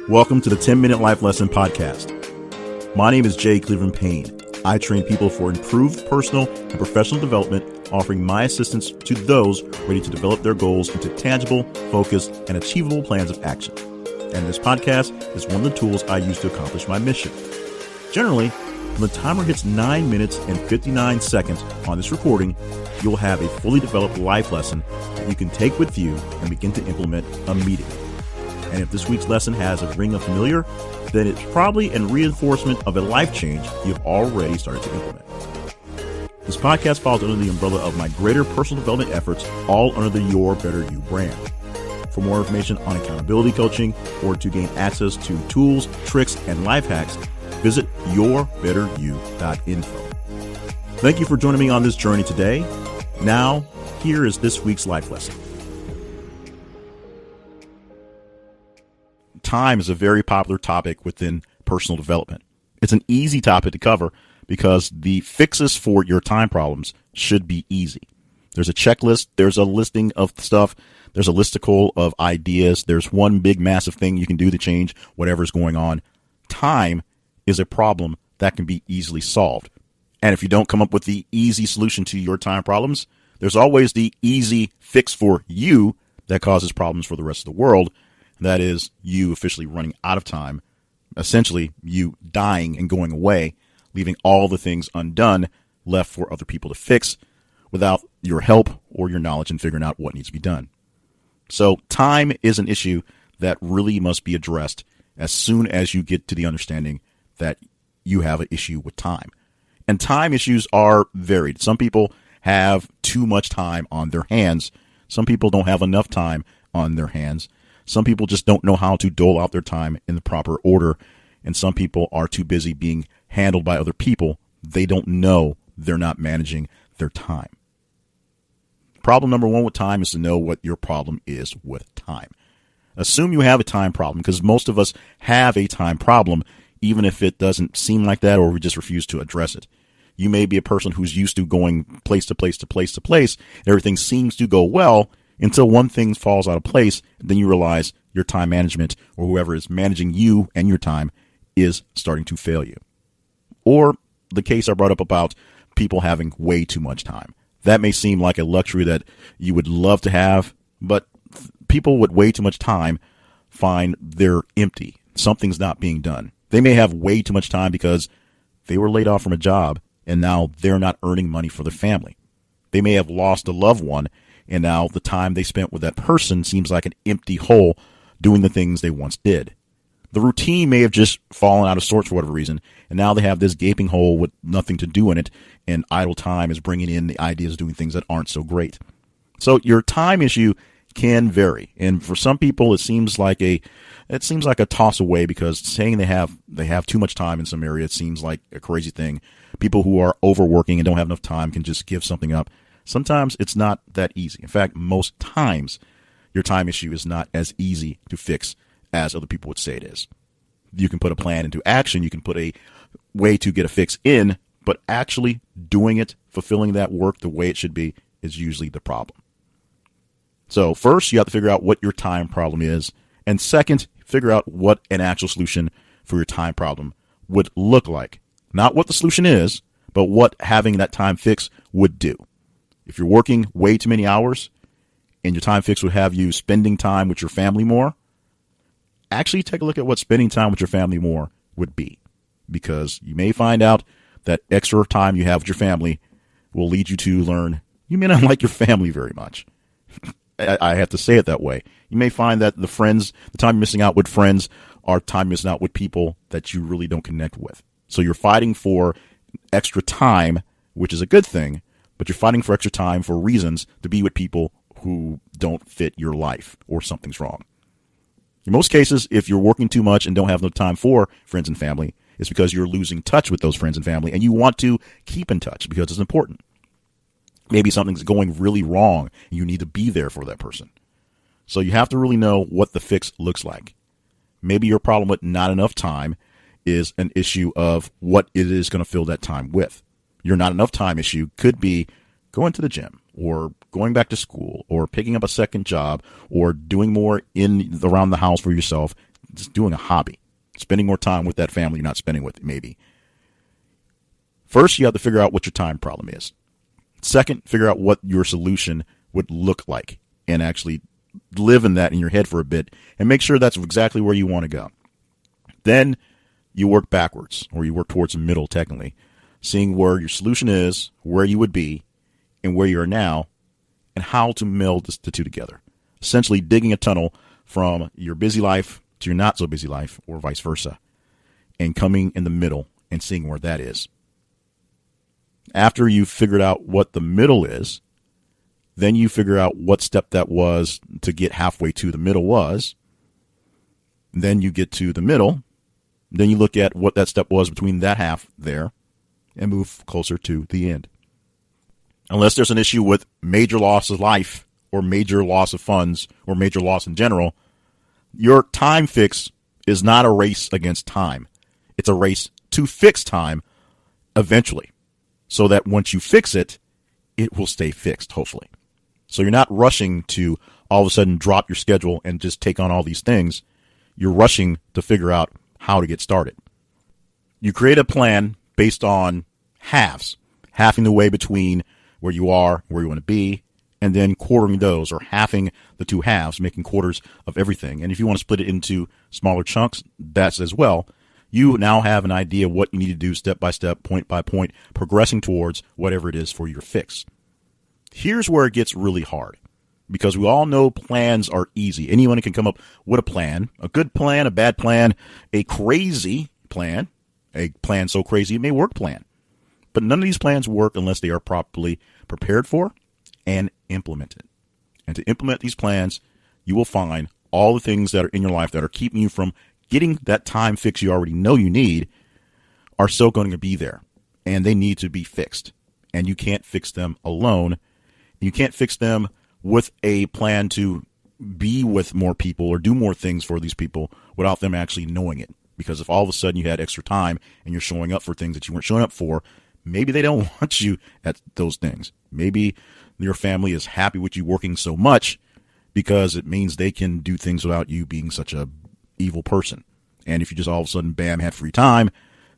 Welcome to the 10-Minute Life Lesson Podcast. My name is Jay Cleveland Payne. I train people for improved personal and professional development, offering my assistance to those ready to develop their goals into tangible, focused, and achievable plans of action. And this podcast is one of the tools I use to accomplish my mission. Generally, when the timer hits 9 minutes and 59 seconds on this recording, you'll have a fully developed life lesson that you can take with you and begin to implement immediately. And if this week's lesson has a ring of familiar, then it's probably a reinforcement of a life change you've already started to implement. This podcast falls under the umbrella of my greater personal development efforts, all under the Your Better You brand. For more information on accountability coaching or to gain access to tools, tricks, and life hacks, visit yourbetteryou.info. Thank you for joining me on this journey today. Now, here is this week's life lesson. Time is a very popular topic within personal development. It's an easy topic to cover because the fixes for your time problems should be easy. There's a checklist. There's a listing of stuff. There's a listicle of ideas. There's one big massive thing you can do to change whatever's going on. Time is a problem that can be easily solved. And if you don't come up with the easy solution to your time problems, there's always the easy fix for you that causes problems for the rest of the world. That is you officially running out of time, essentially you dying and going away, leaving all the things undone, left for other people to fix without your help or your knowledge in figuring out what needs to be done. So time is an issue that really must be addressed as soon as you get to the understanding that you have an issue with time. And time issues are varied. Some people have too much time on their hands. Some people don't have enough time on their hands. Some people just don't know how to dole out their time in the proper order, and some people are too busy being handled by other people. They don't know they're not managing their time. Problem number one with time is to know what your problem is with time. Assume you have a time problem, because most of us have a time problem, even if it doesn't seem like that or we just refuse to address it. You may be a person who's used to going place to place to place to place. Everything seems to go well, until one thing falls out of place, then you realize your time management or whoever is managing you and your time is starting to fail you. Or the case I brought up about people having way too much time. That may seem like a luxury that you would love to have, but people with way too much time find they're empty. Something's not being done. They may have way too much time because they were laid off from a job and now they're not earning money for their family. They may have lost a loved one, and now the time they spent with that person seems like an empty hole doing the things they once did. The routine may have just fallen out of sorts for whatever reason, and now they have this gaping hole with nothing to do in it, and idle time is bringing in the ideas of doing things that aren't so great. So your time issue can vary, and for some people it seems like a toss away, because saying they have too much time in some area, it seems like a crazy thing. People who are overworking and don't have enough time can just give something up. Sometimes it's not that easy. In fact, most times your time issue is not as easy to fix as other people would say it is. You can put a plan into action. You can put a way to get a fix in, but actually doing it, fulfilling that work the way it should be, is usually the problem. So first, you have to figure out what your time problem is. And second, figure out what an actual solution for your time problem would look like. Not what the solution is, but what having that time fix would do. If you're working way too many hours and your time fix would have you spending time with your family more, actually take a look at what spending time with your family more would be. Because you may find out that extra time you have with your family will lead you to learn you may not like your family very much. I have to say it that way. You may find that the time you're missing out with friends are time missing out with people that you really don't connect with. So you're fighting for extra time, which is a good thing, but you're fighting for extra time for reasons to be with people who don't fit your life or something's wrong. In most cases, if you're working too much and don't have enough time for friends and family, it's because you're losing touch with those friends and family, and you want to keep in touch because it's important. Maybe something's going really wrong and you need to be there for that person. So you have to really know what the fix looks like. Maybe your problem with not enough time is an issue of what it is going to fill that time with. Your not enough time issue could be going to the gym or going back to school or picking up a second job or doing more around the house for yourself. just doing a hobby, spending more time with that family you're not spending with, maybe. First, you have to figure out what your time problem is. Second, figure out what your solution would look like and actually live in that in your head for a bit and make sure that's exactly where you want to go. Then you work backwards, or you work towards the middle technically, seeing where your solution is, where you would be, and where you are now, and how to meld the two together. Essentially digging a tunnel from your busy life to your not so busy life, or vice versa, and coming in the middle and seeing where that is. After you've figured out what the middle is, then you figure out what step that was to get halfway to the middle was. Then you get to the middle. Then you look at what that step was between that half there and move closer to the end. Unless there's an issue with major loss of life or major loss of funds or major loss in general, your time fix is not a race against time. It's a race to fix time eventually, so that once you fix it, it will stay fixed, hopefully. So you're not rushing to all of a sudden drop your schedule and just take on all these things. You're rushing to figure out how to get started. You create a plan based on halves, halving the way between where you are, where you want to be, and then quartering those, or halving the two halves, making quarters of everything. And if you want to split it into smaller chunks, that's as well. You now have an idea of what you need to do step by step, point by point, progressing towards whatever it is for your fix. Here's where it gets really hard, because we all know plans are easy. Anyone can come up with a plan, a good plan, a bad plan, a crazy plan, a plan so crazy it may work plan. But none of these plans work unless they are properly prepared for and implemented. And to implement these plans, you will find all the things that are in your life that are keeping you from getting that time fix you already know you need are still going to be there, and they need to be fixed. And you can't fix them alone. You can't fix them with a plan to be with more people or do more things for these people without them actually knowing it. Because if all of a sudden you had extra time and you're showing up for things that you weren't showing up for, maybe they don't want you at those things. Maybe your family is happy with you working so much because it means they can do things without you being such a evil person. And if you just all of a sudden, bam, had free time,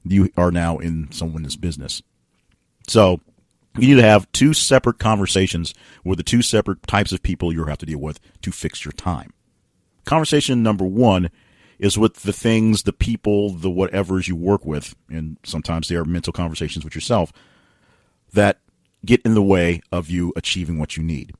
you are now in someone's business. So you need to have two separate conversations with the two separate types of people you have to deal with to fix your time. Conversation number one is with the things, the people, the whatevers you work with, and sometimes they are mental conversations with yourself, that get in the way of you achieving what you need.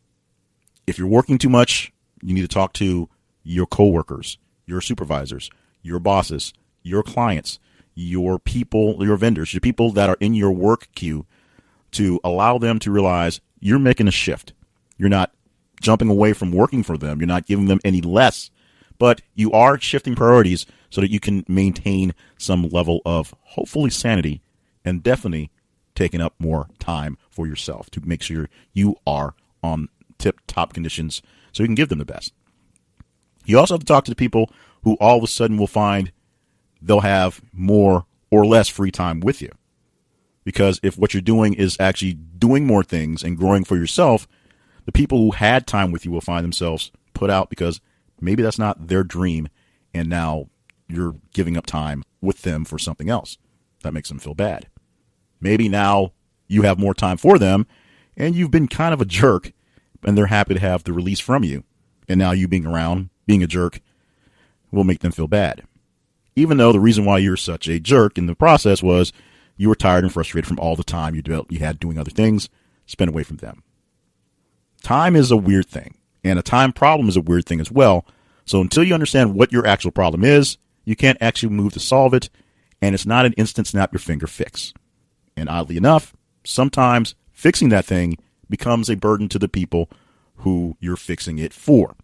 If you're working too much, you need to talk to your coworkers, your supervisors, your bosses, your clients, your people, your vendors, your people that are in your work queue, to allow them to realize you're making a shift. You're not jumping away from working for them. You're not giving them any less, but you are shifting priorities so that you can maintain some level of hopefully sanity and definitely taking up more time for yourself to make sure you are on tip-top conditions so you can give them the best. You also have to talk to the people who all of a sudden will find they'll have more or less free time with you. Because if what you're doing is actually doing more things and growing for yourself, the people who had time with you will find themselves put out because maybe that's not their dream, and now you're giving up time with them for something else. That makes them feel bad. Maybe now you have more time for them, and you've been kind of a jerk, and they're happy to have the release from you. And now you being around, being a jerk, will make them feel bad. Even though the reason why you're such a jerk in the process was you were tired and frustrated from all the time you had doing other things spent away from them. Time is a weird thing, and a time problem is a weird thing as well. So until you understand what your actual problem is, you can't actually move to solve it, and it's not an instant snap your finger fix. And oddly enough, sometimes fixing that thing becomes a burden to the people who you're fixing it for,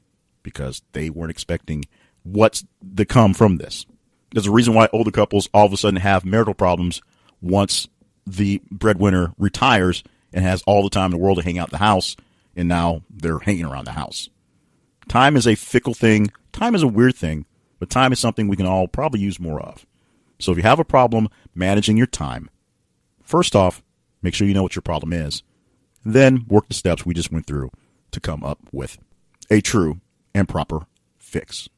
because they weren't expecting what's to come from this. There's a reason why older couples all of a sudden have marital problems once the breadwinner retires and has all the time in the world to hang out the house, and now they're hanging around the house. Time is a fickle thing. Time is a weird thing, but time is something we can all probably use more of. So if you have a problem managing your time, first off, make sure you know what your problem is. Then work the steps we just went through to come up with a true and proper fix.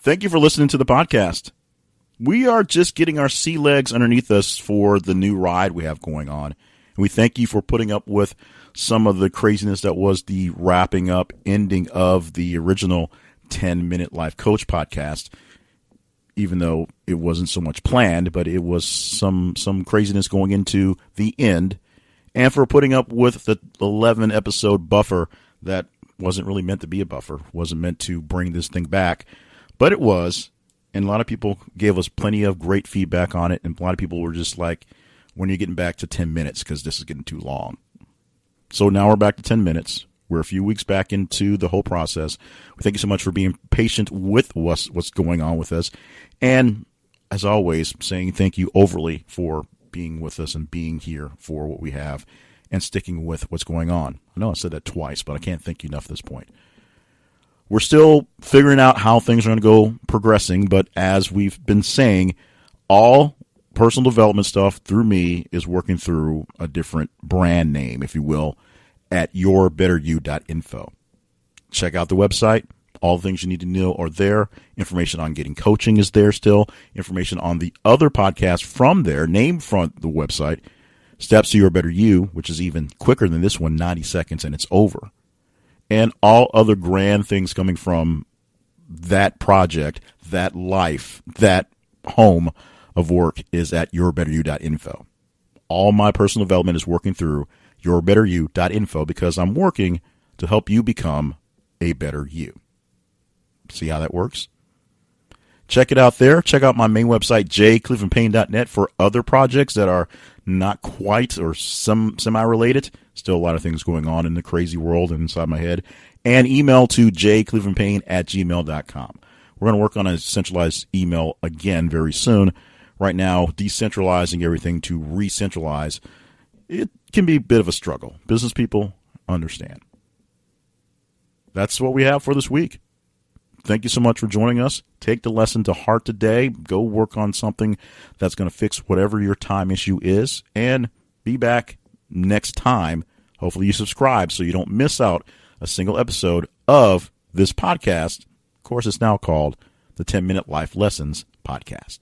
Thank you for listening to the podcast. We are just getting our sea legs underneath us for the new ride we have going on. And we thank you for putting up with some of the craziness that was the wrapping up ending of the original 10-Minute Life Coach podcast, even though it wasn't so much planned, but it was some craziness going into the end, and for putting up with the 11-episode buffer that wasn't really meant to be a buffer, wasn't meant to bring this thing back, but it was, and a lot of people gave us plenty of great feedback on it, and a lot of people were just like, when are you getting back to 10 minutes, because this is getting too long. So now we're back to 10 minutes. We're a few weeks back into the whole process. We thank you so much for being patient with what's going on with us. And as always, saying thank you overly for being with us and being here for what we have and sticking with what's going on. I know I said that twice, but I can't thank you enough at this point. We're still figuring out how things are going to go progressing, but as we've been saying, all personal development stuff through me is working through a different brand name, if you will, at yourbetteryou.info. Check out the website. All the things you need to know are there. Information on getting coaching is there still. Information on the other podcasts from there, named from the website. Steps to Your Better You, which is even quicker than this one, 90 seconds, and it's over. And all other grand things coming from that project, that life, that home of work is at yourbetteryou.info. All my personal development is working through yourbetteryou.info because I'm working to help you become a better you. See how that works? Check it out there. Check out my main website, jclevelandpayne.net, for other projects that are not quite or semi-related. Still a lot of things going on in the crazy world and inside my head. And email to jclevelandpayne@gmail.com. We're going to work on a centralized email again very soon. Right now, decentralizing everything to re-centralize, it can be a bit of a struggle. Business people understand. That's what we have for this week. Thank you so much for joining us. Take the lesson to heart today. Go work on something that's going to fix whatever your time issue is. And be back next time. Hopefully you subscribe so you don't miss out a single episode of this podcast. Of course, it's now called the 10-Minute Life Lessons Podcast.